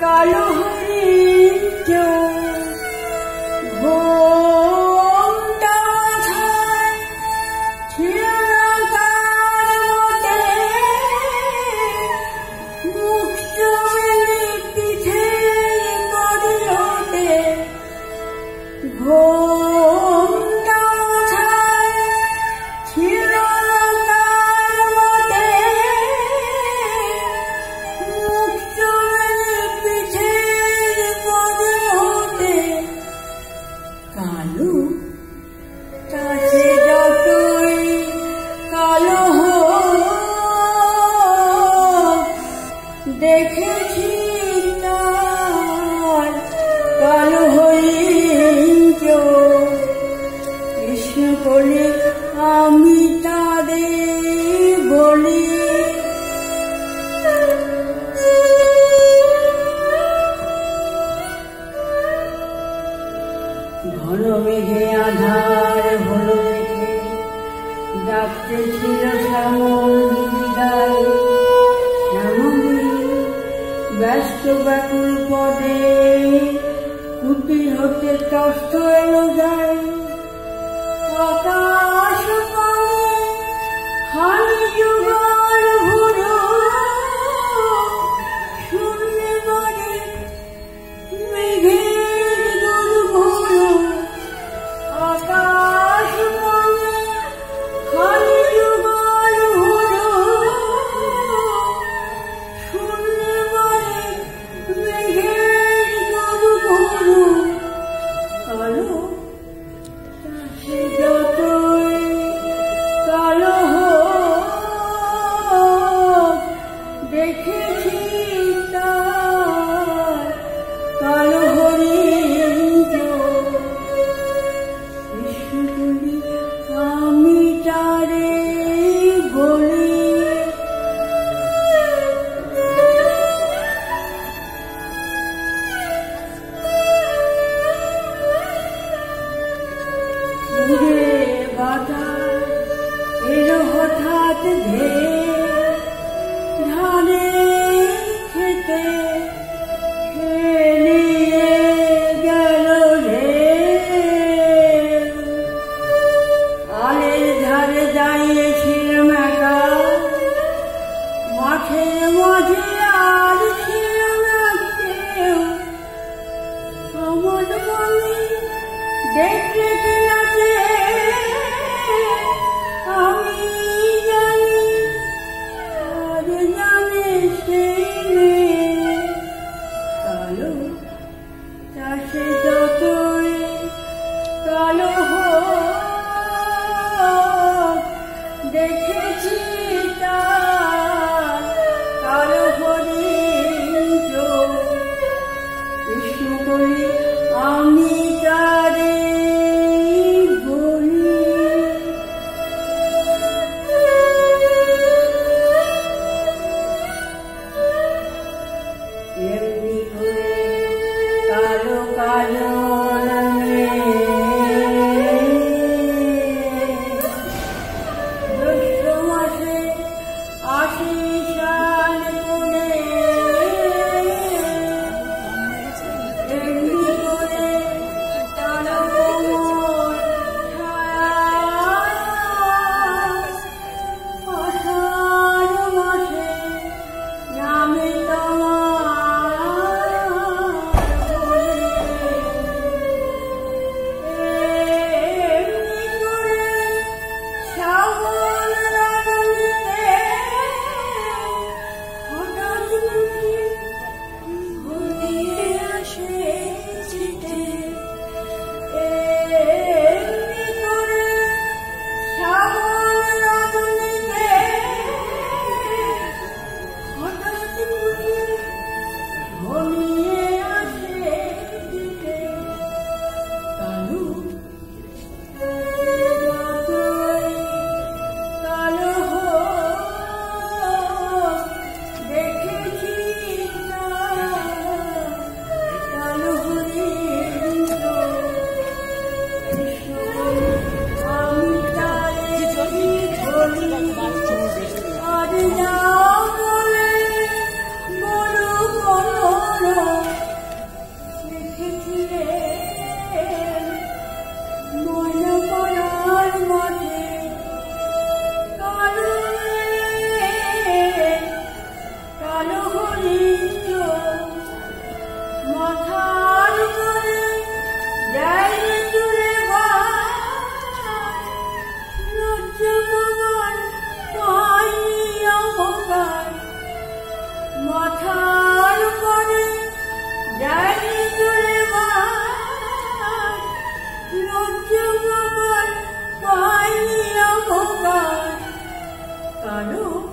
কালো হরিণ ঘোমটা ছায় ছিল না তার মতে, মুখ চোখে পিঠের করিলতে ঘোমটা ছায় ছিল না তার মতে, মুখ চোখে পিঠের করিলতে কালো তাসে যতই কালো হোক, দেখেছি তার কালো হরিণ চোখ। কৃষ্ণ বলে আমি তাদের বলি, ঘন মেঘে আধার হলো দেখে ডাকতে ছিল শ্যামলী বিদায়। শ্যামলী ব্যস্ত ব্যাকুল পদে কুটির হতে ত্রস্ত এলো যায়। আকাশ পানে খালি যুগল ভুরো, শূন্য বাড়ি মেঘের দুর্ভুরো। আকাশ পানে খালি যুগল ভুরো, শূন্য বাড়ি মেঘের দুর্ভুরো। কালো তাসে যতই কালো হোক, দেখেছি তার কালো হরিণ চোখ। কৃষ্ণ বলি আমি তারে বলি, উড়ে বাতাস এলো হঠাৎ ধেয়ে, ধানে খেতে খেলিয়ে গেল রে। আলের ধারে দাঁড়িয়েছিলাম একা, মাঠের মাঝে আর ছিল না কেউ। আমার মনে দেখলে কি নাচে আমি জানি, আর জানে সেই মেয়ে। কালো তাসে যতই কালো হোক, দেখেছি তার কালো হরিণ চোখ। কৃষ্ণ বলি আমি তারে কালো